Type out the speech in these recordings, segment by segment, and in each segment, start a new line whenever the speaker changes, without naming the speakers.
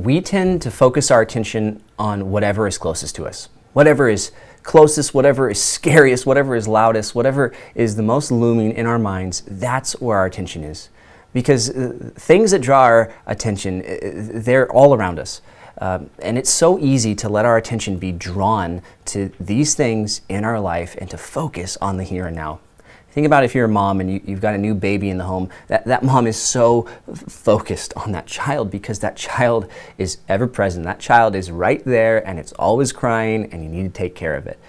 we tend to focus our attention on whatever is closest to us. Whatever is closest, whatever is scariest, whatever is loudest, whatever is the most looming in our minds, that's where our attention is. Because things that draw our attention, they're all around us. And it's so easy to let our attention be drawn to these things in our life and to focus on the here and now. Think about if you're a mom and you've got a new baby in the home, that mom is so focused on that child because that child is ever present. That child is right there and it's always crying and you need to take care of it.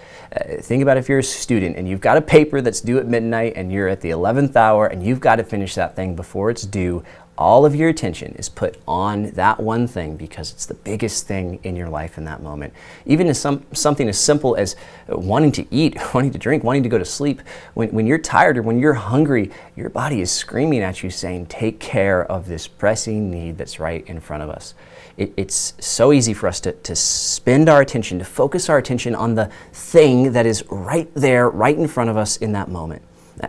Think about if you're a student and you've got a paper that's due at midnight and you're at the 11th hour and you've got to finish that thing before it's due. All of your attention is put on that one thing because it's the biggest thing in your life in that moment. Even as something as simple as wanting to eat, wanting to drink, wanting to go to sleep. When you're tired or when you're hungry, your body is screaming at you saying, take care of this pressing need that's right in front of us. It's so easy for us to spend our attention, to focus our attention on the thing that is right there, right in front of us in that moment.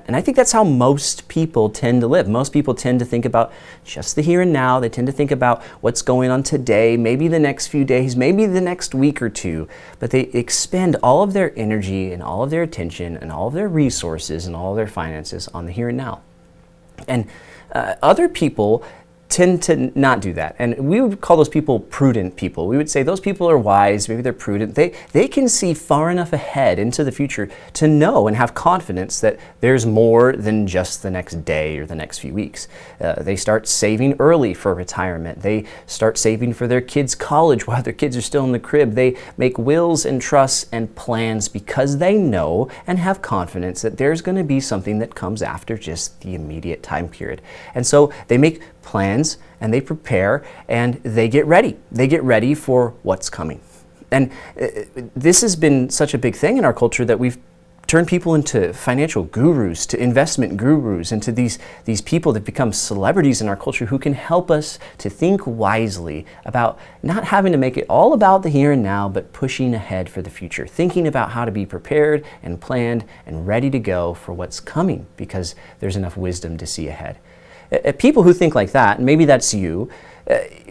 And I think that's how most people tend to live. Most people tend to think about just the here and now. They tend to think about what's going on today, maybe the next few days, maybe the next week or two. But they expend all of their energy and all of their attention and all of their resources and all of their finances on the here and now. And other people tend to not do that. And we would call those people prudent people. We would say those people are wise, maybe they're prudent. They can see far enough ahead into the future to know and have confidence that there's more than just the next day or the next few weeks. They start saving early for retirement. They start saving for their kids' college while their kids are still in the crib. They make wills and trusts and plans because they know and have confidence that there's going to be something that comes after just the immediate time period. And so they make plans and they prepare and they get ready. They get ready for what's coming. And this has been such a big thing in our culture that we've turned people into financial gurus, to investment gurus, into these people that become celebrities in our culture who can help us to think wisely about not having to make it all about the here and now, but pushing ahead for the future, thinking about how to be prepared and planned and ready to go for what's coming because there's enough wisdom to see ahead. People who think like that, and maybe that's you,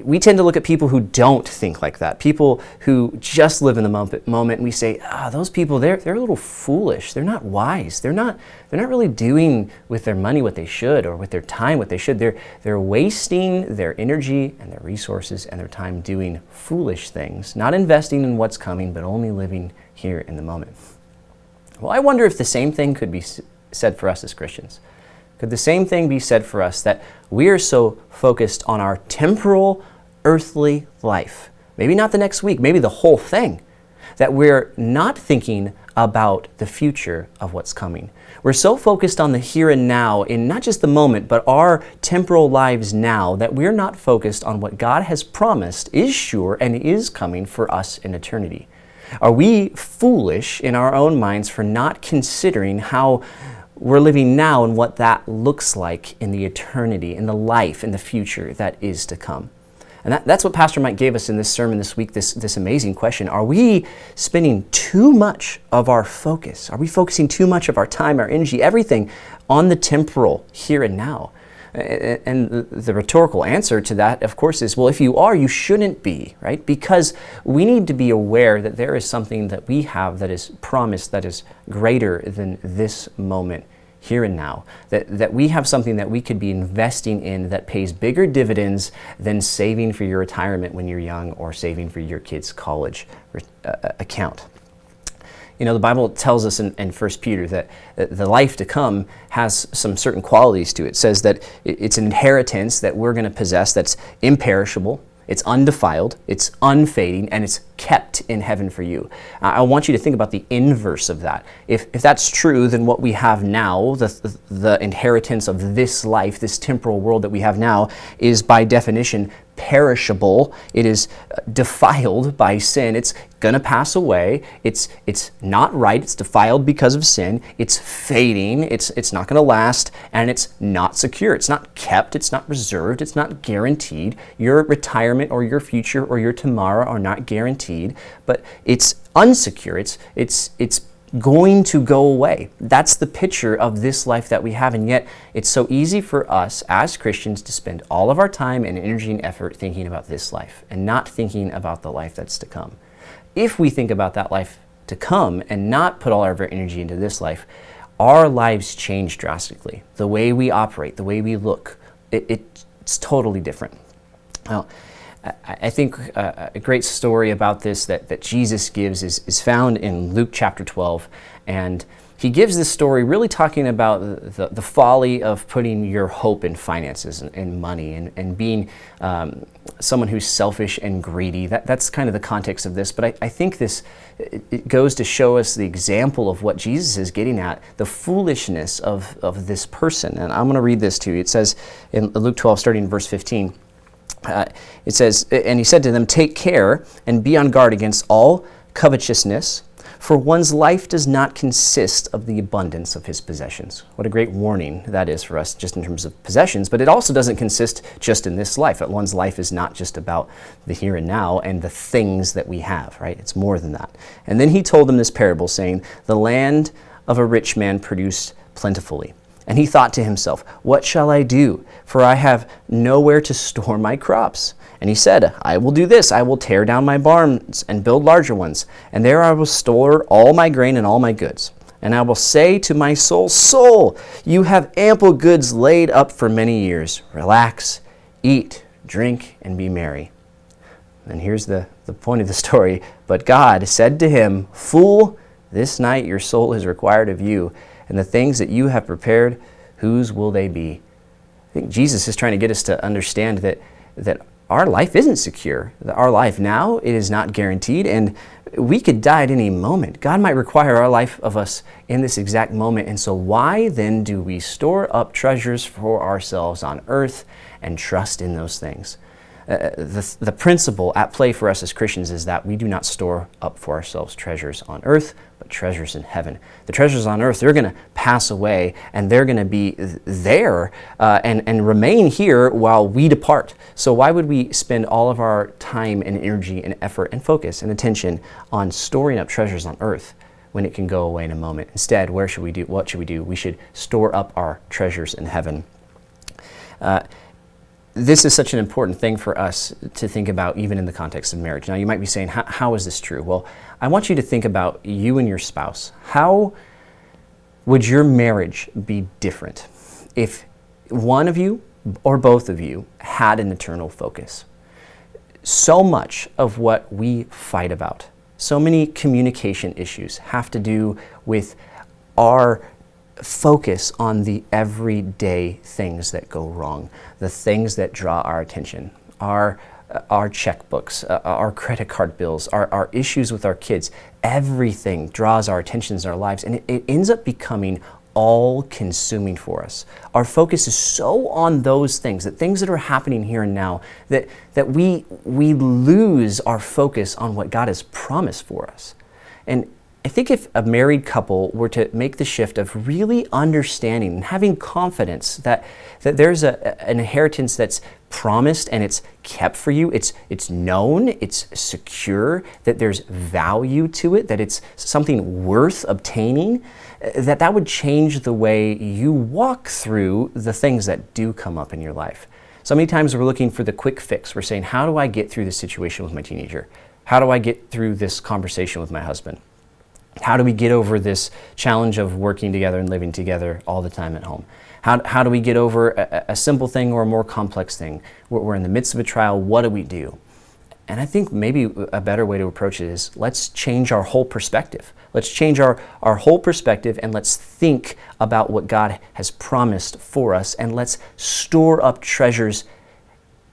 we tend to look at people who don't think like that, people who just live in the moment, and we say, those people, they're a little foolish, they're not wise, they're not really doing with their money what they should, or with their time what they should. They're wasting their energy and their resources and their time doing foolish things, not investing in what's coming, but only living here in the moment. Well, I wonder if the same thing could be said for us as Christians. Could the same thing be said for us, that we are so focused on our temporal, earthly life, maybe not the next week, maybe the whole thing, that we're not thinking about the future of what's coming. We're so focused on the here and now, in not just the moment, but our temporal lives now, that we're not focused on what God has promised is sure and is coming for us in eternity. Are we foolish in our own minds for not considering how we're living now and what that looks like in the eternity, in the life, in the future that is to come? And that's what Pastor Mike gave us in this sermon this week, this amazing question. Are we spending too much of our focus? Are we focusing too much of our time, our energy, everything on the temporal here and now? And the rhetorical answer to that, of course, is, well, if you are, you shouldn't be, right? Because we need to be aware that there is something that we have that is promised, that is greater than this moment, here and now. That we have something that we could be investing in that pays bigger dividends than saving for your retirement when you're young or saving for your kid's college account. You know, the Bible tells us in 1 Peter that the life to come has some certain qualities to it. It says that it's an inheritance that we're going to possess that's imperishable, it's undefiled, it's unfading, and it's kept in heaven for you. I want you to think about the inverse of that. If that's true, then what we have now, the inheritance of this life, this temporal world that we have now, is by definition perishable. It is defiled by sin. It's going to pass away. It's not right. It's defiled because of sin. It's fading. It's not going to last, and it's not secure. It's not kept. It's not reserved. It's not guaranteed. Your retirement or your future or your tomorrow are not guaranteed, but it's unsecure. It's going to go away. That's the picture of this life that we have, and yet it's so easy for us as Christians to spend all of our time and energy and effort thinking about this life and not thinking about the life that's to come. If we think about that life to come and not put all of our energy into this life, our lives change drastically. The way we operate, the way we look, it's totally different. Now, I think a great story about this that Jesus gives is found in Luke chapter 12. And he gives this story really talking about the folly of putting your hope in finances and money and being someone who's selfish and greedy. That's kind of the context of this. But I think it goes to show us the example of what Jesus is getting at, the foolishness of this person. And I'm going to read this to you. It says in Luke 12, starting in verse 15, it says, and he said to them, "Take care and be on guard against all covetousness, for one's life does not consist of the abundance of his possessions." What a great warning that is for us, just in terms of possessions, but it also doesn't consist just in this life. One's life is not just about the here and now and the things that we have, right? It's more than that. And then he told them this parable, saying, "The land of a rich man produced plentifully. And he thought to himself, 'What shall I do? For I have nowhere to store my crops.' And he said, 'I will do this. I will tear down my barns and build larger ones. And there I will store all my grain and all my goods. And I will say to my soul, Soul, you have ample goods laid up for many years. Relax, eat, drink, and be merry.' And here's the point of the story. But God said to him, 'Fool, this night your soul is required of you. And the things that you have prepared, whose will they be?'" I think Jesus is trying to get us to understand that our life isn't secure. That our life now, it is not guaranteed, and we could die at any moment. God might require our life of us in this exact moment. And so why then do we store up treasures for ourselves on earth and trust in those things? The principle at play for us as Christians is that we do not store up for ourselves treasures on earth, but treasures in heaven. The treasures on earth, they're going to pass away, and they're going to be there and remain here while we depart. So why would we spend all of our time and energy and effort and focus and attention on storing up treasures on earth when it can go away in a moment? Instead, what should we do? We should store up our treasures in heaven. This is such an important thing for us to think about, even in the context of marriage. Now, you might be saying, how is this true? Well, I want you to think about you and your spouse. How would your marriage be different if one of you or both of you had an eternal focus? So much of what we fight about, so many communication issues have to do with our focus on the everyday things that go wrong, the things that draw our attention, our checkbooks, our credit card bills, our issues with our kids. Everything draws our attentions in our lives, and it ends up becoming all-consuming for us. Our focus is so on those things, that things that are happening here and now, that we lose our focus on what God has promised for us. And I think if a married couple were to make the shift of really understanding and having confidence that there's an inheritance that's promised and it's kept for you, it's known, it's secure, that there's value to it, that it's something worth obtaining, that would change the way you walk through the things that do come up in your life. So many times we're looking for the quick fix. We're saying, how do I get through this situation with my teenager? How do I get through this conversation with my husband? How do we get over this challenge of working together and living together all the time at home? How do we get over a simple thing or a more complex thing? We're in the midst of a trial. What do we do? And I think maybe a better way to approach it is, let's change our whole perspective. Let's change our whole perspective, and let's think about what God has promised for us, and let's store up treasures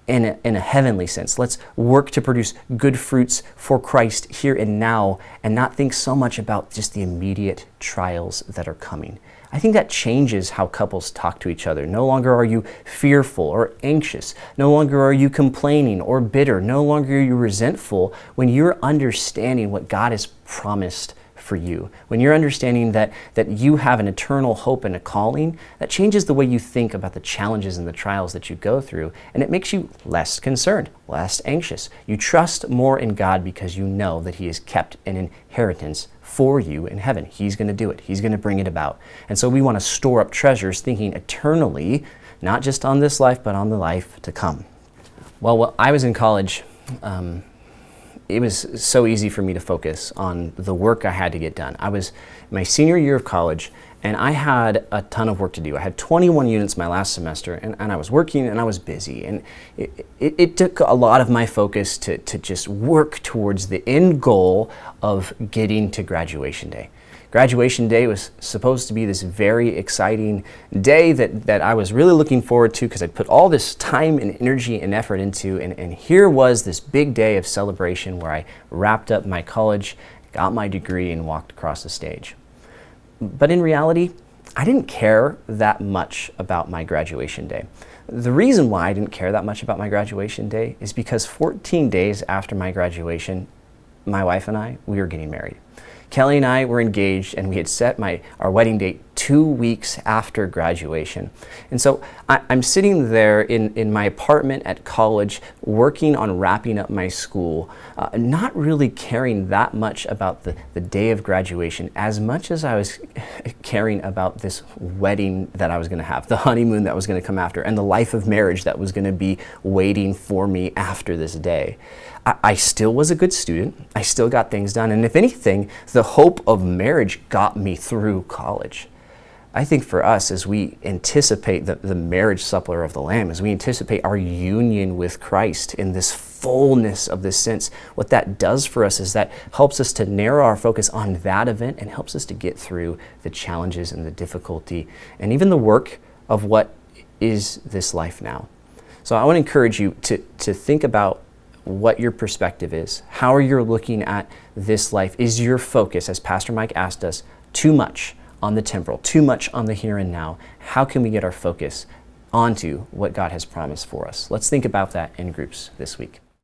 in a heavenly sense. Let's work to produce good fruits for Christ here and now, and not think so much about just the immediate trials that are coming. I think that changes how couples talk to each other. No longer are you fearful or anxious. No longer are you complaining or bitter. No longer are you resentful when you're understanding what God has promised for you. When you're understanding that you have an eternal hope and a calling, that changes the way you think about the challenges and the trials that you go through, and it makes you less concerned, less anxious. You trust more in God because you know that He has kept an inheritance for you in heaven. He's going to do it. He's going to bring it about. And so we want to store up treasures thinking eternally, not just on this life, but on the life to come. Well, while I was in college, it was so easy for me to focus on the work I had to get done. I was my senior year of college, and I had a ton of work to do. I had 21 units my last semester, and I was working and I was busy. And it took a lot of my focus to just work towards the end goal of getting to graduation day. Graduation day was supposed to be this very exciting day that I was really looking forward to because I'd put all this time and energy and effort into, and here was this big day of celebration where I wrapped up my college, got my degree, and walked across the stage. But in reality, I didn't care that much about my graduation day. The reason why I didn't care that much about my graduation day is because 14 days after my graduation, my wife and I, we were getting married. Kelly and I were engaged, and we had set our wedding date 2 weeks after graduation. And so I'm sitting there in my apartment at college working on wrapping up my school, not really caring that much about the day of graduation as much as I was caring about this wedding that I was going to have, the honeymoon that was going to come after, and the life of marriage that was going to be waiting for me after this day. I still was a good student. I still got things done. And if anything, the hope of marriage got me through college. I think for us, as we anticipate the marriage supper of the Lamb, as we anticipate our union with Christ in this fullness of this sense, what that does for us is that helps us to narrow our focus on that event and helps us to get through the challenges and the difficulty and even the work of what is this life now. So I want to encourage you to think about what your perspective is. How are you looking at this life? Is your focus, as Pastor Mike asked us, too much on the temporal, too much on the here and now? How can we get our focus onto what God has promised for us? Let's think about that in groups this week.